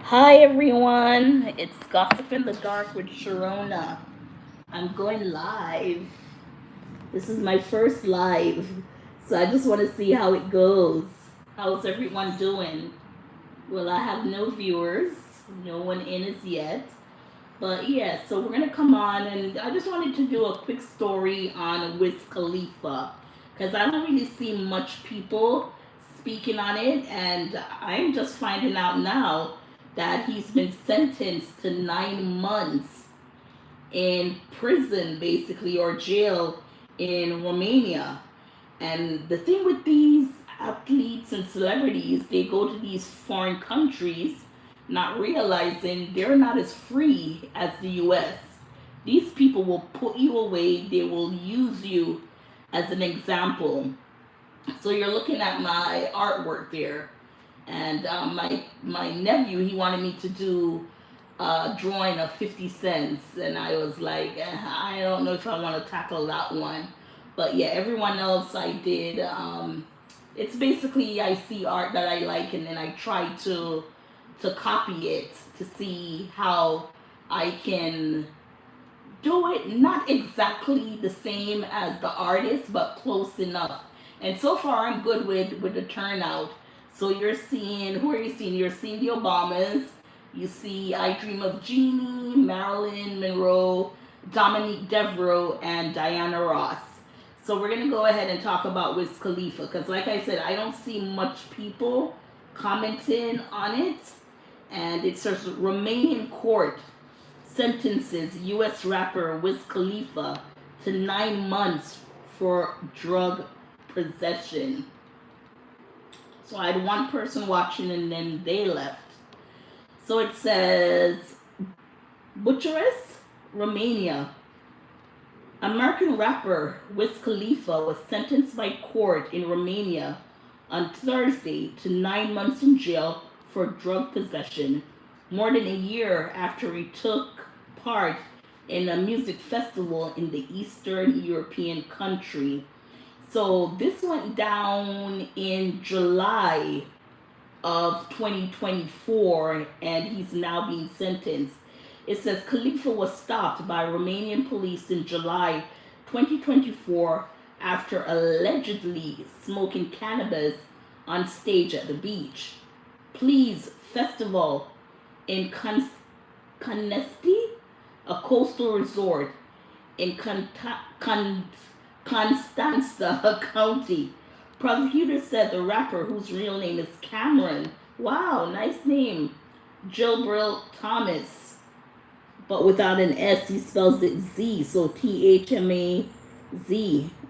Hi everyone, it's Gossip in the Dark with Sharona. I'm going live. This is my first live, so I just want to see how it goes. How's everyone doing? Well, I have no viewers, no one in as yet. But yeah, so we're gonna come on, and I just wanted to do a quick story on Wiz Khalifa because I don't really see much people speaking on it, and I'm just finding out now that he's been sentenced to 9 months in prison, basically, or jail in Romania. And the thing with these athletes and celebrities, they go to these foreign countries not realizing they're not as free as the US. These people will put you away, they will use you as an example. So you're looking at my artwork there. And my nephew, he wanted me to do a drawing of 50 cents. And I was like, I don't know if I want to tackle that one. But yeah, everyone else I did. It's basically I see art that I like, and then I try to copy it to see how I can do it not exactly the same as the artist, but close enough. And so far, I'm good with the turnout. So you're seeing, who are you seeing? You're seeing the Obamas. You see I Dream of Jeannie, Marilyn Monroe, Dominique Devereaux, and Diana Ross. So we're gonna go ahead and talk about Wiz Khalifa because, like I said, I don't see much people commenting on it, and it says Romanian court sentences U.S. rapper Wiz Khalifa to 9 months for drug possession. So I had one person watching and then they left. So it says Bucharest, Romania. American rapper Wiz Khalifa was sentenced by court in Romania on Thursday to 9 months in jail for drug possession, more than a year after he took part in a music festival in the Eastern European country. So this went down in July of 2024, and he's now being sentenced. It says Khalifa was stopped by Romanian police in July 2024 after allegedly smoking cannabis on stage at the beach. Please Festival in Conesti, a coastal resort in Constanța County. Prosecutors said the rapper, whose real name is Cameron, wow, nice name, Gilbril Thomas, but without an S, he spells it Z, so Thmaz.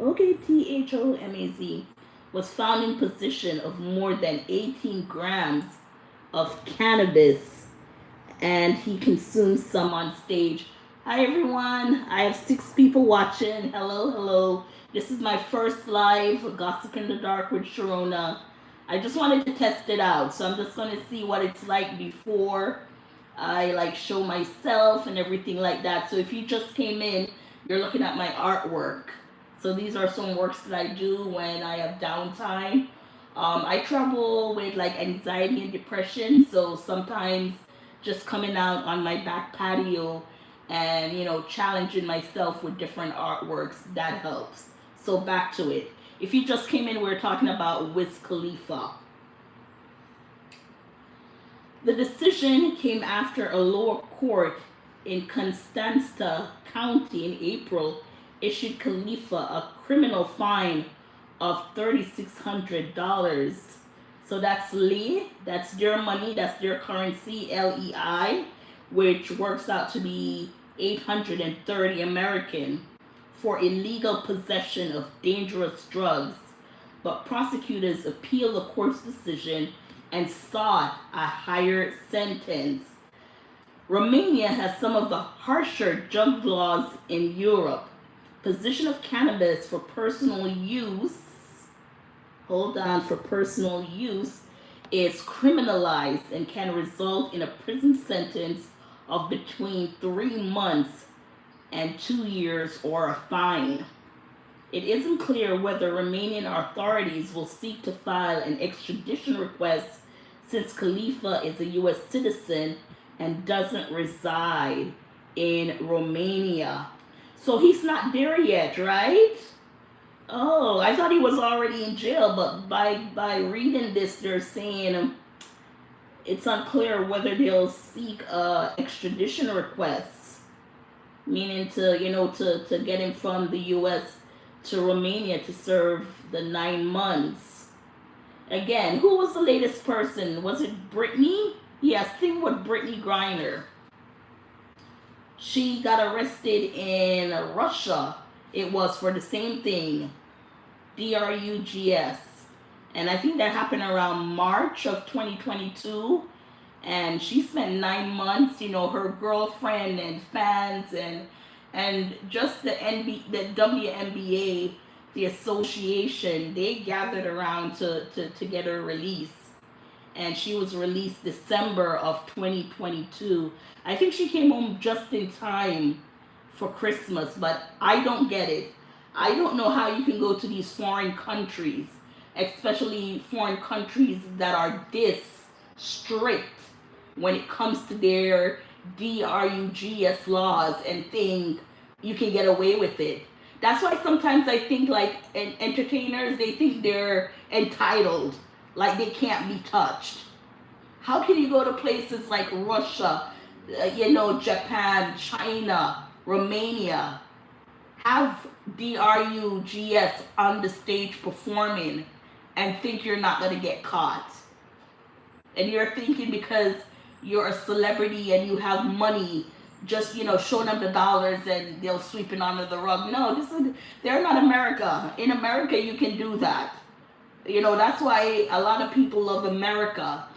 Okay, Thomaz, was found in possession of more than 18 grams of cannabis, and he consumed some on stage. Hi everyone, I have 6 people watching. Hello, hello. This is my first live Gossip in the Dark with Sharona. I just wanted to test it out, so I'm just going to see what it's like before I like show myself and everything like that. So if you just came in, you're looking at my artwork. So these are some works that I do when I have downtime. I trouble with like anxiety and depression, so sometimes just coming out on my back patio and challenging myself with different artworks, that helps. So back to it. If you just came in, we're talking about Wiz Khalifa. The decision came after a lower court in Constanța County in April issued Khalifa a criminal fine of $3,600. So that's lei, that's their money, that's their currency, LEI, which works out to be 830 American, for illegal possession of dangerous drugs. But prosecutors appealed the court's decision and sought a higher sentence. Romania has some of the harsher drug laws in Europe. Possession of cannabis for personal use, for personal use, is criminalized and can result in a prison sentence of between 3 months and 2 years or a fine. It isn't clear whether Romanian authorities will seek to file an extradition request since Khalifa is a U.S. citizen and doesn't reside in Romania. So he's not there yet, right? Oh, I thought he was already in jail, but by reading this, they're saying it's unclear whether they'll seek extradition requests, meaning to get him from the U.S. to Romania to serve the 9 months. Again, who was the latest person? Was it Brittany? Yes, think with Brittany Griner. She got arrested in Russia. It was for the same thing, drugs. And I think that happened around March of 2022. And she spent 9 months, her girlfriend and fans and just the WNBA, the association, they gathered around to get her released. And she was released December of 2022. I think she came home just in time for Christmas, but I don't get it. I don't know how you can go to these foreign countries, especially foreign countries that are this strict when it comes to their drugs laws, and think you can get away with it. That's why sometimes I think like entertainers, they think they're entitled, like they can't be touched. How can you go to places like Russia, Japan, China, Romania, have drugs on the stage performing and think you're not going to get caught? And you're thinking because you're a celebrity and you have money, just show them the dollars and they'll sweep it under the rug. No, they're not America. In America, you can do that. That's why a lot of people love America.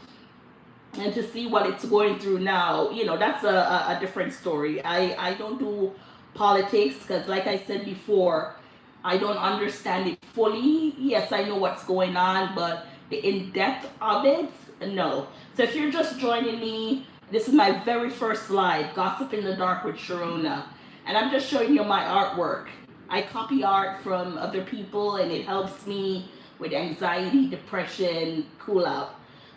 And to see what it's going through now, that's a different story. I don't do politics because, like I said before, I don't understand it fully. Yes, I know what's going on, but the in-depth of it, no. So if you're just joining me, this is my very first live, Gossip in the Dark with Sharona. And I'm just showing you my artwork. I copy art from other people and it helps me with anxiety, depression, cool out.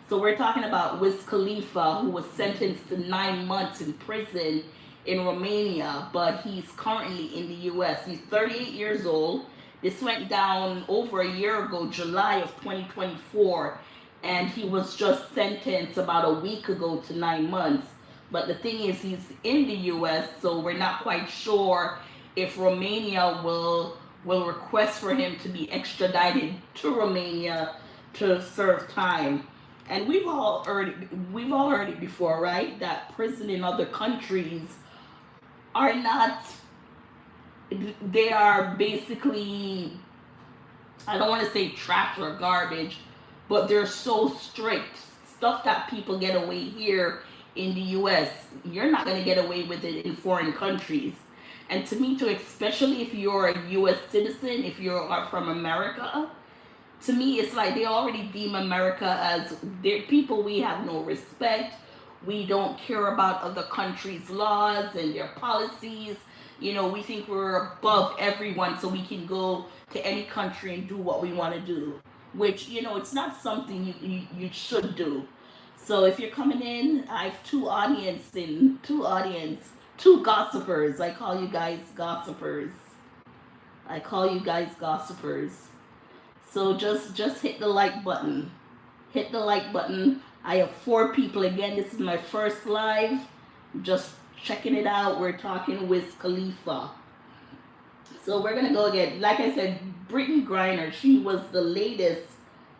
So we're talking about Wiz Khalifa, who was sentenced to 9 months in prison in Romania, but he's currently in the U.S. He's 38 years old. This went down over a year ago, July of 2024, and he was just sentenced about a week ago to 9 months. But the thing is, he's in the U.S., so we're not quite sure if Romania will request for him to be extradited to Romania to serve time. And we've all heard it before, right? That prison in other countries are not, they are basically, I don't want to say trash or garbage, but they're so strict. Stuff that people get away here in the U.S., you're not going to get away with it in foreign countries. And to me, especially if you're a U.S. citizen, if you are from America, to me, it's like they already deem America as they're people we have no respect. We don't care about other countries' laws and their policies. We think we're above everyone, so we can go to any country and do what we want to do, which, it's not something you should do. So if you're coming in, I have two gossipers. I call you guys gossipers. So just hit the like button. Hit the like button. I have 4 people. Again, this is my first live. Just checking it out. We're talking with Khalifa. So we're going to go again. Like I said, Brittany Griner, she was the latest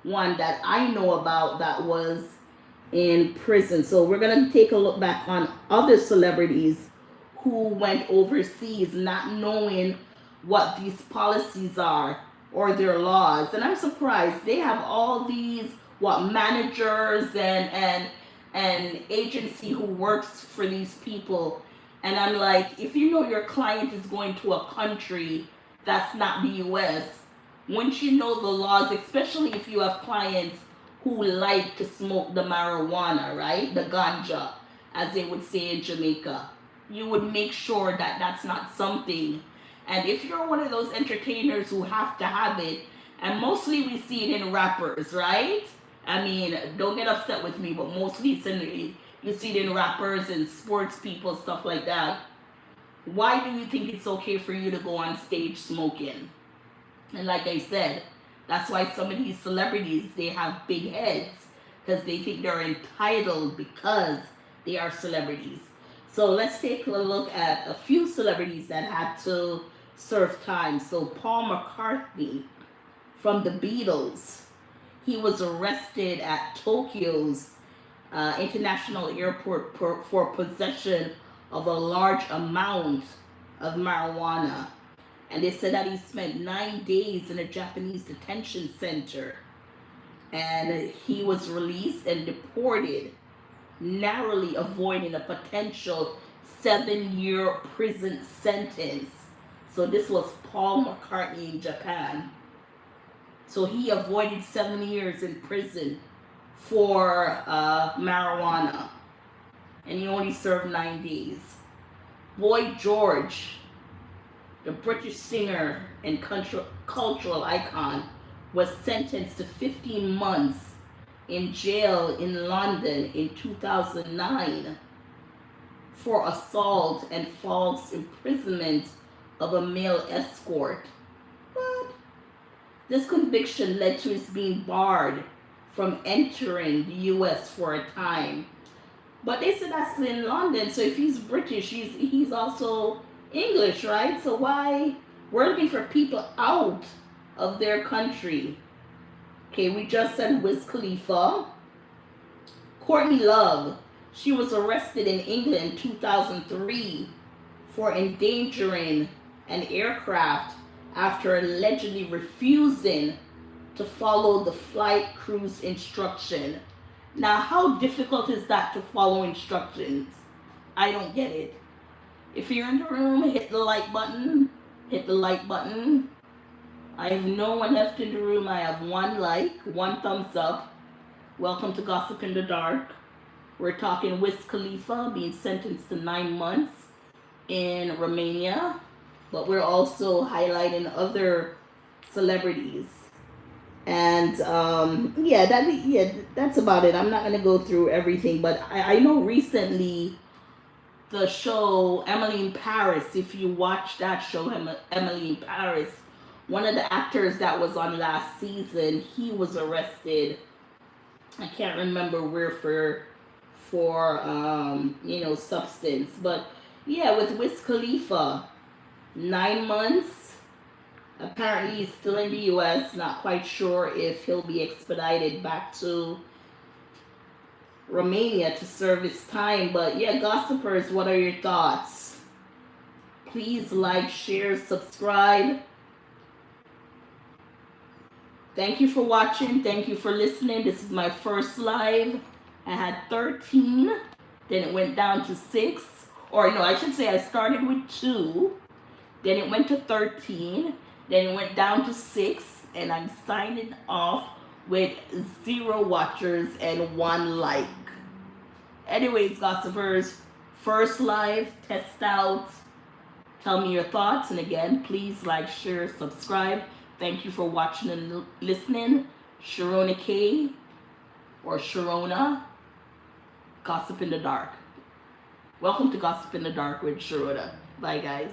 one that I know about that was in prison. So we're going to take a look back on other celebrities who went overseas not knowing what these policies are or their laws. And I'm surprised they have all these managers and agency who works for these people. And I'm like, if you know your client is going to a country that's not the US, wouldn't you know the laws, especially if you have clients who like to smoke the marijuana, right? The ganja, as they would say in Jamaica. You would make sure that that's not something. And if you're one of those entertainers who have to have it, and mostly we see it in rappers, right? I mean, don't get upset with me, but most recently, you see it in rappers and sports people, stuff like that. Why do you think it's okay for you to go on stage smoking? And like I said, that's why some of these celebrities, they have big heads because they think they're entitled because they are celebrities. So let's take a look at a few celebrities that had to serve time. So Paul McCartney from the Beatles, he was arrested at Tokyo's international airport for possession of a large amount of marijuana. And they said that he spent 9 days in a Japanese detention center. And he was released and deported, narrowly avoiding a potential 7-year prison sentence. So this was Paul McCartney in Japan. So he avoided 7 years in prison for marijuana. And he only served 9 days. Boy George, the British singer and cultural icon, was sentenced to 15 months in jail in London in 2009 for assault and false imprisonment of a male escort. What? This conviction led to his being barred from entering the US for a time. But they said that's in London, so if he's British, he's also English, right? So why? We're looking for people out of their country. Okay, we just said Wiz Khalifa. Courtney Love, she was arrested in England in 2003 for endangering an aircraft after allegedly refusing to follow the flight crew's instruction. Now, how difficult is that to follow instructions? I don't get it. If you're in the room, hit the like button. Hit the like button. I have no one left in the room. I have 1 like, 1 thumbs up. Welcome to Gossip in the Dark. We're talking Wiz Khalifa being sentenced to 9 months in Romania. But we're also highlighting other celebrities. And that's about it. I'm not going to go through everything. But I know recently the show Emily in Paris, if you watch that show, Emily in Paris, one of the actors that was on last season, he was arrested. I can't remember where for substance. But yeah, with Wiz Khalifa, 9 months. Apparently he's still in the US. Not quite sure if he'll be expedited back to Romania to serve his time. But yeah, gossipers, what are your thoughts? Please like, share, subscribe. Thank you for watching. Thank you for listening. This is my first live. I had 13. Then it went down to 6. Or no, I should say I started with 2. Then it went to 13. Then it went down to 6. And I'm signing off with 0 watchers and 1 like. Anyways, gossipers, first live, test out. Tell me your thoughts. And again, please like, share, subscribe. Thank you for watching and listening. Sharona K or Sharona, Gossip in the Dark. Welcome to Gossip in the Dark with Sharona. Bye, guys.